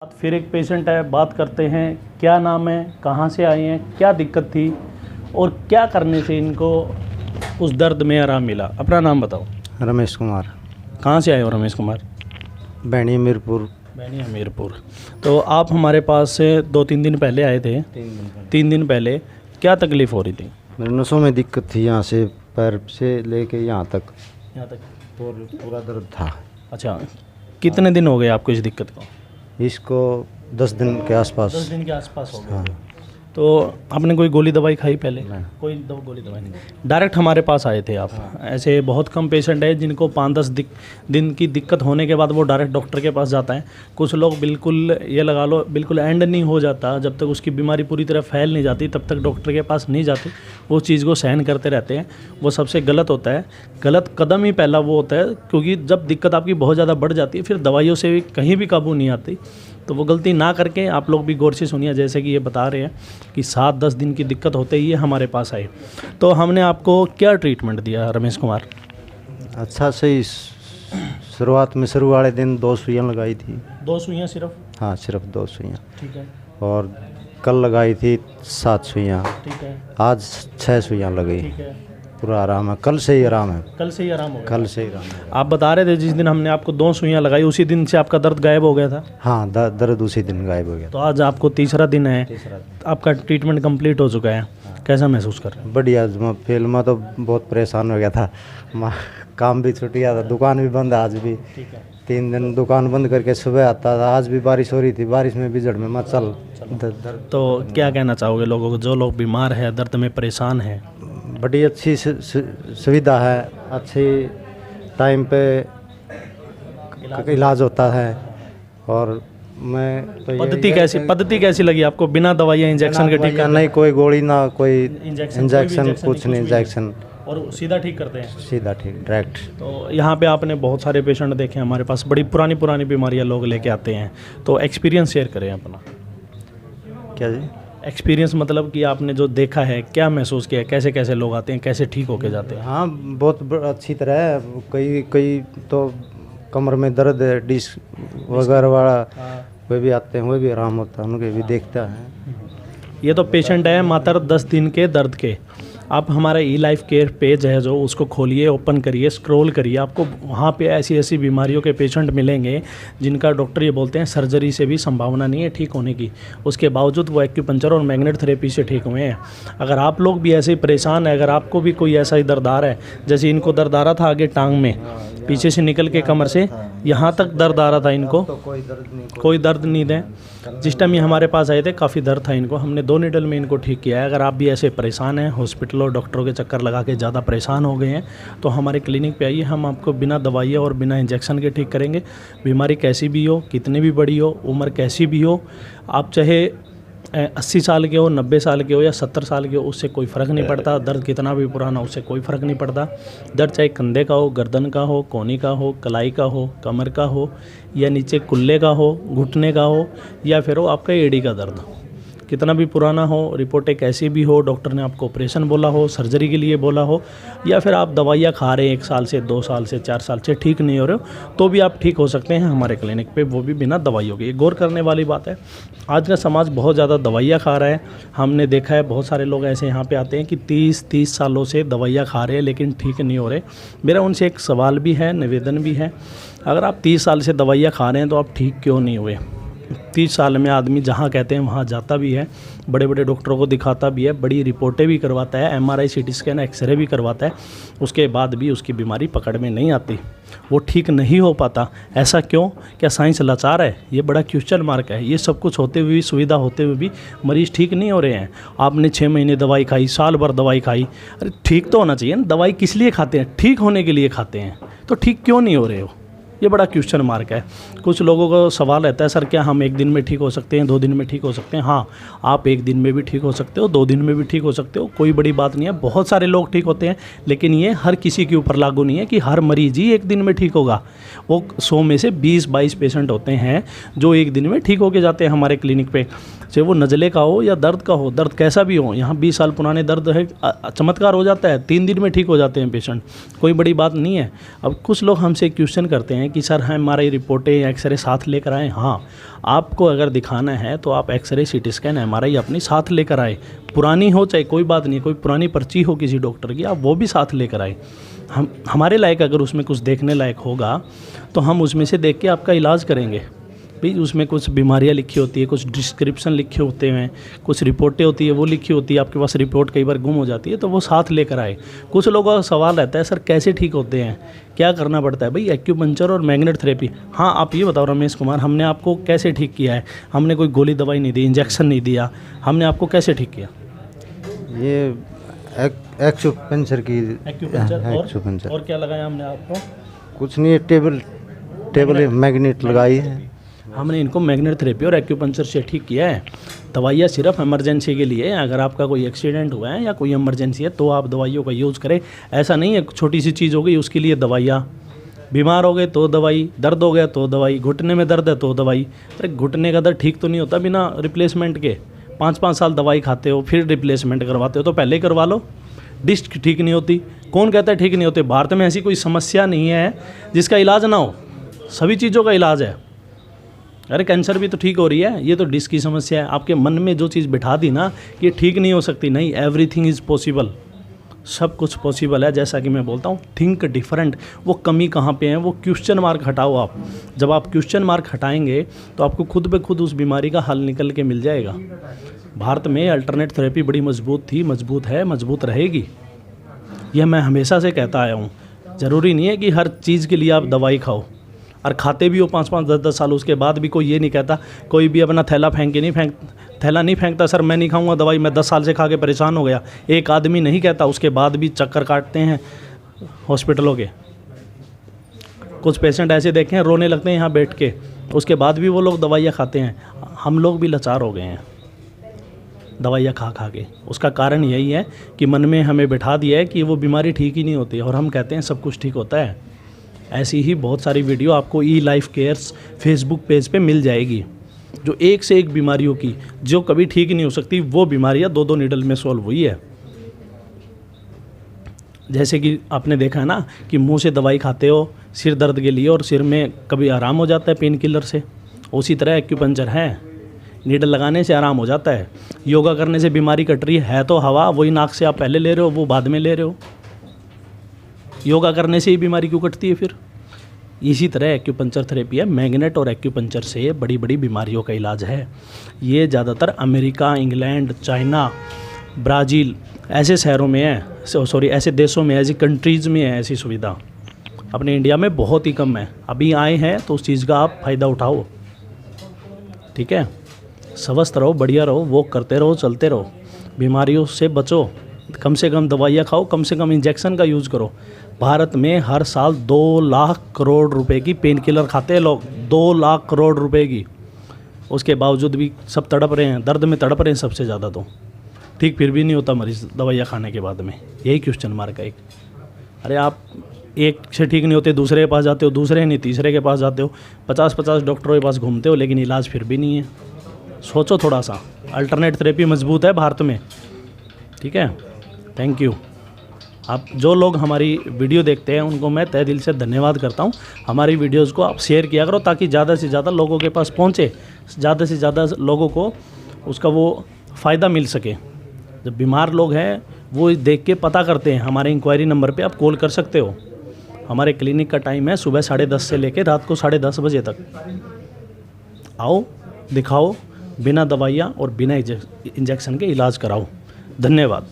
फिर एक पेशेंट है, बात करते हैं। क्या नाम है, कहाँ से आए हैं, क्या दिक्कत थी और क्या करने से इनको उस दर्द में आराम मिला? अपना नाम बताओ। रमेश कुमार। कहाँ से आए हो रमेश कुमार? बैनी हमीरपुर। बैनी हमीरपुर। तो आप हमारे पास से 2-3 दिन पहले आए थे। 3 दिन पहले क्या तकलीफ़ हो रही थी? मेरे नसों में दिक्कत थी, यहाँ से पैर से लेके यहाँ तक पूरा दर्द था। अच्छा, कितने दिन हो गए आपको इस दिक्कत को? इसको 10 दिन के आसपास। 10 दिन के आसपास हो गए। हाँ। तो आपने कोई गोली दवाई खाई पहले? नहीं। कोई गोली दवाई नहीं। डायरेक्ट हमारे पास आए थे आप? ऐसे बहुत कम पेशेंट है जिनको 5-10 दिन की दिक्कत होने के बाद वो डायरेक्ट डॉक्टर के पास जाता है। कुछ लोग बिल्कुल ये लगा लो बिल्कुल एंड नहीं हो जाता, जब तक उसकी बीमारी पूरी तरह फैल नहीं जाती तब तक डॉक्टर के पास नहीं जाते, वो चीज़ को सहन करते रहते हैं। वो सबसे गलत होता है। गलत कदम ही पहला वो होता है, क्योंकि जब दिक्कत आपकी बहुत ज़्यादा बढ़ जाती है फिर दवाइयों से भी कहीं भी काबू नहीं आती। तो वो गलती ना करके आप लोग भी गौर से सुनिए। जैसे कि ये बता रहे हैं कि 7-10 दिन की दिक्कत होते ही ये हमारे पास आए। तो हमने आपको क्या ट्रीटमेंट दिया रमेश कुमार? अच्छा से शुरुआत में शुरू वाले दिन 2 सुइयाँ लगाई थी। 2 सुइयाँ सिर्फ? हाँ, सिर्फ 2 सुइयाँ। ठीक है। और कल लगाई थी 7 सुइयाँ। ठीक है। आज 6 सुइयाँ लगी। ठीक है। पूरा आराम है, कल से ही आराम है। कल से ही आराम हो गया? कल से ही आराम है। आप बता रहे थे जिस दिन हमने आपको 2 सुइयाँ लगाई उसी दिन से आपका दर्द गायब हो गया था? हाँ, दर्द उसी दिन गायब हो गया। तो आज आपको तीसरा दिन है, आपका ट्रीटमेंट कंप्लीट हो चुका है। कैसा महसूस कर रहे हैं? बढ़िया। फिल्म में तो बहुत परेशान हो गया था, काम भी छूट गया था, दुकान भी बंद। आज भी 3 दिन दुकान बंद करके सुबह आता था। आज भी बारिश हो रही थी, बारिश में भी जड़ में मत चल। तो क्या कहना चाहोगे लोगों को, जो लोग बीमार हैं, दर्द में परेशान हैं? बड़ी अच्छी सुविधा है, अच्छी टाइम पे इलाज होता है। और मैं तो पद्धति कैसी लगी आपको? बिना दवाइयाँ इंजेक्शन के ठीक? नहीं, कोई गोली ना कोई इंजेक्शन, कुछ नहीं इंजेक्शन, और सीधा ठीक करते हैं? सीधा ठीक, डायरेक्ट। तो यहाँ पे आपने बहुत सारे पेशेंट देखे हमारे पास, बड़ी पुरानी बीमारियाँ लोग लेके आते हैं। तो एक्सपीरियंस शेयर करें अपना। क्या जी? एक्सपीरियंस मतलब कि आपने जो देखा है, क्या महसूस किया है, कैसे कैसे लोग आते हैं, कैसे ठीक होके जाते हैं? हाँ, बहुत अच्छी तरह है। कई तो कमर में दर्द है, डिस्क वगैरह वाला, वे भी आते हैं, वो भी आराम होता है, उनके भी देखता है। ये तो पेशेंट है मात्र 10 दिन के दर्द के। आप हमारा ई-लाइफ केयर पेज है जो, उसको खोलिए, ओपन करिए, स्क्रॉल करिए। आपको वहाँ पे ऐसी बीमारियों के पेशेंट मिलेंगे जिनका डॉक्टर ये बोलते हैं सर्जरी से भी संभावना नहीं है ठीक होने की, उसके बावजूद वो एक्यूपंक्चर और मैग्नेट थेरेपी से ठीक हुए हैं। अगर आप लोग भी ऐसे ही परेशान हैं, अगर आपको भी कोई ऐसा ही दर्द आ रहा है, जैसे इनको दर्द आ रहा था आगे टांग में, पीछे से निकल के कमर से यहाँ तक दर्द आ रहा था इनको, तो कोई दर्द नहीं है। जिस टाइम ये हमारे पास आए थे काफ़ी दर्द था इनको, हमने 2 नीडल में इनको ठीक किया है। अगर आप भी ऐसे परेशान हैं, हॉस्पिटल और डॉक्टरों के चक्कर लगा के ज़्यादा परेशान हो गए हैं, तो हमारे क्लिनिक पे आइए, हम आपको बिना दवाइयाँ और बिना इंजेक्शन के ठीक करेंगे। बीमारी कैसी भी हो, कितनी भी बड़ी हो, उम्र कैसी भी हो, आप चाहे 80 साल के हो, 90 साल के हो या 70 साल के हो, उससे कोई फ़र्क नहीं पड़ता। दर्द कितना भी पुराना, उससे कोई फ़र्क नहीं पड़ता। दर्द चाहे कंधे का हो, गर्दन का हो, कोहनी का हो, कलाई का हो, कमर का हो, या नीचे कुल्ले का हो, घुटने का हो, या फिर हो आपका एड़ी का दर्द, कितना भी पुराना हो, रिपोर्टें कैसी भी हो, डॉक्टर ने आपको ऑपरेशन बोला हो, सर्जरी के लिए बोला हो, या फिर आप दवाइयाँ खा रहे हैं 1 साल से, 2 साल से, 4 साल से, ठीक नहीं हो रहे हो, तो भी आप ठीक हो सकते हैं हमारे क्लिनिक पे, वो भी बिना दवाइयों के। ये गौर करने वाली बात है। आज का समाज बहुत ज़्यादा दवाइयाँ खा रहा है। हमने देखा है बहुत सारे लोग ऐसे यहाँ पे आते हैं कि 30 सालों से दवाइयाँ खा रहे हैं लेकिन ठीक नहीं हो रहे। मेरा उनसे एक सवाल भी है, निवेदन भी है, अगर आप 30 साल से दवाइयाँ खा रहे हैं तो आप ठीक क्यों नहीं हुए? 30 साल में आदमी जहाँ कहते हैं वहाँ जाता भी है, बड़े बड़े डॉक्टरों को दिखाता भी है, बड़ी रिपोर्टें भी करवाता है, MRI CT स्कैन एक्सरे भी करवाता है, उसके बाद भी उसकी बीमारी पकड़ में नहीं आती, वो ठीक नहीं हो पाता। ऐसा क्यों? क्या साइंस लाचार है? ये बड़ा क्वेश्चन मार्क है। ये सब कुछ होते हुए भी, सुविधा होते हुए भी मरीज़ ठीक नहीं हो रहे हैं। आपने 6 महीने दवाई खाई, साल भर दवाई खाई, अरे ठीक तो होना चाहिए ना। दवाई किस लिए खाते हैं? ठीक होने के लिए खाते हैं, तो ठीक क्यों नहीं हो रहे हो? ये बड़ा क्वेश्चन मार्क है। कुछ लोगों को सवाल रहता है, सर क्या हम 1 दिन में ठीक हो सकते हैं, 2 दिन में ठीक हो सकते हैं? हाँ, आप 1 दिन में भी ठीक हो सकते हो, 2 दिन में भी ठीक हो सकते हो, कोई बड़ी बात नहीं है। बहुत सारे लोग ठीक होते हैं, लेकिन ये हर किसी के ऊपर लागू नहीं है कि हर मरीज ही 1 दिन में ठीक होगा। वो 100 में से 20-22 पेशेंट होते हैं जो 1 दिन में ठीक होके जाते हैं हमारे क्लिनिक पे। चाहे वो नज़ले का हो या दर्द का हो, दर्द कैसा भी हो, यहाँ 20 साल पुराने दर्द है, चमत्कार हो जाता है, 3 दिन में ठीक हो जाते हैं पेशेंट, कोई बड़ी बात नहीं है। अब कुछ लोग हमसे क्वेश्चन करते हैं कि सर हमारी रिपोर्टें एक्सरे साथ लेकर आएँ। हाँ, आपको अगर दिखाना है तो आप एक्सरे, सीटी स्कैन, MRI अपनी साथ लेकर आए, पुरानी हो चाहे कोई बात नहीं, कोई पुरानी पर्ची हो किसी डॉक्टर की, आप वो भी साथ लेकर आए। हमारे लायक अगर उसमें कुछ देखने लायक होगा तो हम उसमें से देख के आपका इलाज करेंगे। भाई उसमें कुछ बीमारियां लिखी होती है, कुछ डिस्क्रिप्शन लिखे होते हैं, कुछ रिपोर्टें होती है वो लिखी होती है, आपके पास रिपोर्ट कई बार गुम हो जाती है, तो वो साथ लेकर आए। कुछ लोगों का सवाल रहता है सर कैसे ठीक होते हैं, क्या करना पड़ता है? भाई एक्यूपंक्चर और मैग्नेट थेरेपी। हाँ, आप ये बताओ रमेश कुमार, हमने आपको कैसे ठीक किया है? हमने कोई गोली दवाई नहीं दी, इंजेक्शन नहीं दिया, हमने आपको कैसे ठीक किया? ये एक्यूपंक्चर की एक्यूपंक्चर और क्या लगाया हमने आपको? कुछ नहीं, टेबल मैग्नेट लगाई है। हमने इनको मैग्नेट थेरेपी और एक्यूपंक्चर से ठीक किया है। दवाइयाँ सिर्फ इमरजेंसी के लिए, अगर आपका कोई एक्सीडेंट हुआ है या कोई इमरजेंसी है तो आप दवाइयों का यूज़ करें। ऐसा नहीं है छोटी सी चीज़ हो गई उसके लिए दवाइयाँ, बीमार हो गए तो दवाई, दर्द हो गया तो दवाई, घुटने में दर्द है तो दवाई। अरे घुटने का दर्द ठीक तो नहीं होता बिना रिप्लेसमेंट के। 5-5 साल दवाई खाते हो फिर रिप्लेसमेंट करवाते हो, तो पहले ही करवा लो। डिस्क ठीक नहीं होती, कौन कहता है ठीक नहीं होते? भारत में ऐसी कोई समस्या नहीं है जिसका इलाज ना हो, सभी चीज़ों का इलाज है। अरे कैंसर भी तो ठीक हो रही है, ये तो डिस्क की समस्या है। आपके मन में जो चीज़ बिठा दी ना कि ठीक नहीं हो सकती, नहीं, एवरीथिंग इज़ पॉसिबल, सब कुछ पॉसिबल है। जैसा कि मैं बोलता हूँ थिंक डिफरेंट। वो कमी कहाँ पे है, वो क्वेश्चन मार्क हटाओ आप। जब आप क्वेश्चन मार्क हटाएंगे तो आपको खुद ब खुद उस बीमारी का हल निकल के मिल जाएगा। भारत में अल्टरनेट थेरेपी बड़ी मजबूत थी, मजबूत है, मजबूत रहेगी, यह मैं हमेशा से कहता आया हूँ। ज़रूरी नहीं है कि हर चीज़ के लिए आप दवाई खाओ, और खाते भी हो 5-5, 10-10 साल, उसके बाद भी कोई ये नहीं कहता, कोई भी अपना थैला थैला नहीं फेंकता सर मैं नहीं खाऊंगा दवाई, मैं 10 साल से खा के परेशान हो गया। एक आदमी नहीं कहता, उसके बाद भी चक्कर काटते हैं हॉस्पिटलों के। कुछ पेशेंट ऐसे देखे हैं रोने लगते हैं यहाँ बैठ के, उसके बाद भी वो लोग दवाइयाँ खाते हैं। हम लोग भी लाचार हो गए हैं दवाइयाँ खा खा के। उसका कारण यही है कि मन में हमें बिठा दिया है कि वो बीमारी ठीक ही नहीं होती, और हम कहते हैं सब कुछ ठीक होता है। ऐसी ही बहुत सारी वीडियो आपको ई-लाइफ केयर्स फेसबुक पेज पे मिल जाएगी, जो एक से एक बीमारियों की, जो कभी ठीक नहीं हो सकती, वो बीमारियाँ 2-2 नीडल में सॉल्व हुई है। जैसे कि आपने देखा है ना कि मुंह से दवाई खाते हो सिर दर्द के लिए और सिर में कभी आराम हो जाता है पेन किलर से, उसी तरह एक्यूपंक्चर है, नीडल लगाने से आराम हो जाता है। योगा करने से बीमारी कट रही है तो हवा, वही नाक से आप पहले ले रहे हो, वो बाद में ले रहे हो। योगा करने से ही बीमारी क्यों कटती है फिर? इसी तरह एक्यूपंक्चर थेरेपी है, मैग्नेट और एक्यूपंक्चर से बड़ी बड़ी बीमारियों का इलाज है। ये ज़्यादातर अमेरिका, इंग्लैंड, चाइना, ब्राज़ील ऐसे शहरों में है, ऐसे देशों में, ऐसी कंट्रीज़ में है ऐसी सुविधा। अपने इंडिया में बहुत ही कम है। अभी आए हैं तो उस चीज़ का आप फ़ायदा उठाओ, ठीक है? स्वस्थ रहो, बढ़िया रहो, वॉक करते रहो, चलते रहो, बीमारियों से बचो, कम से कम दवाइयाँ खाओ, कम से कम इंजेक्शन का यूज़ करो। भारत में हर साल 2 लाख करोड़ रुपए की पेन किलर खाते हैं लोग, 2 लाख करोड़ रुपए की। उसके बावजूद भी सब तड़प रहे हैं, दर्द में तड़प रहे हैं सबसे ज़्यादा, तो ठीक फिर भी नहीं होता मरीज़ दवाइयाँ खाने के बाद में। यही क्वेश्चन मार्क है एक। अरे आप एक से ठीक नहीं होते, दूसरे के पास जाते हो, दूसरे नहीं तीसरे के पास जाते हो, 50-50 डॉक्टरों के पास घूमते हो, लेकिन इलाज फिर भी नहीं है। सोचो थोड़ा सा। अल्टरनेट थेरेपी मजबूत है भारत में, ठीक है? Thank you. आप जो लोग हमारी वीडियो देखते हैं उनको मैं तहे दिल से धन्यवाद करता हूं। हमारी वीडियोस को आप शेयर किया करो ताकि ज़्यादा से ज़्यादा लोगों के पास पहुंचे, ज़्यादा से ज़्यादा लोगों को उसका वो फ़ायदा मिल सके। जब बीमार लोग हैं वो देख के पता करते हैं, हमारे इंक्वायरी नंबर पे आप कॉल कर सकते हो। हमारे क्लिनिक का टाइम है सुबह 10:30 से लेकर रात को 10:30 बजे तक। आओ, दिखाओ, बिना दवाइयाँ और बिना इंजेक्शन के इलाज कराओ। धन्यवाद।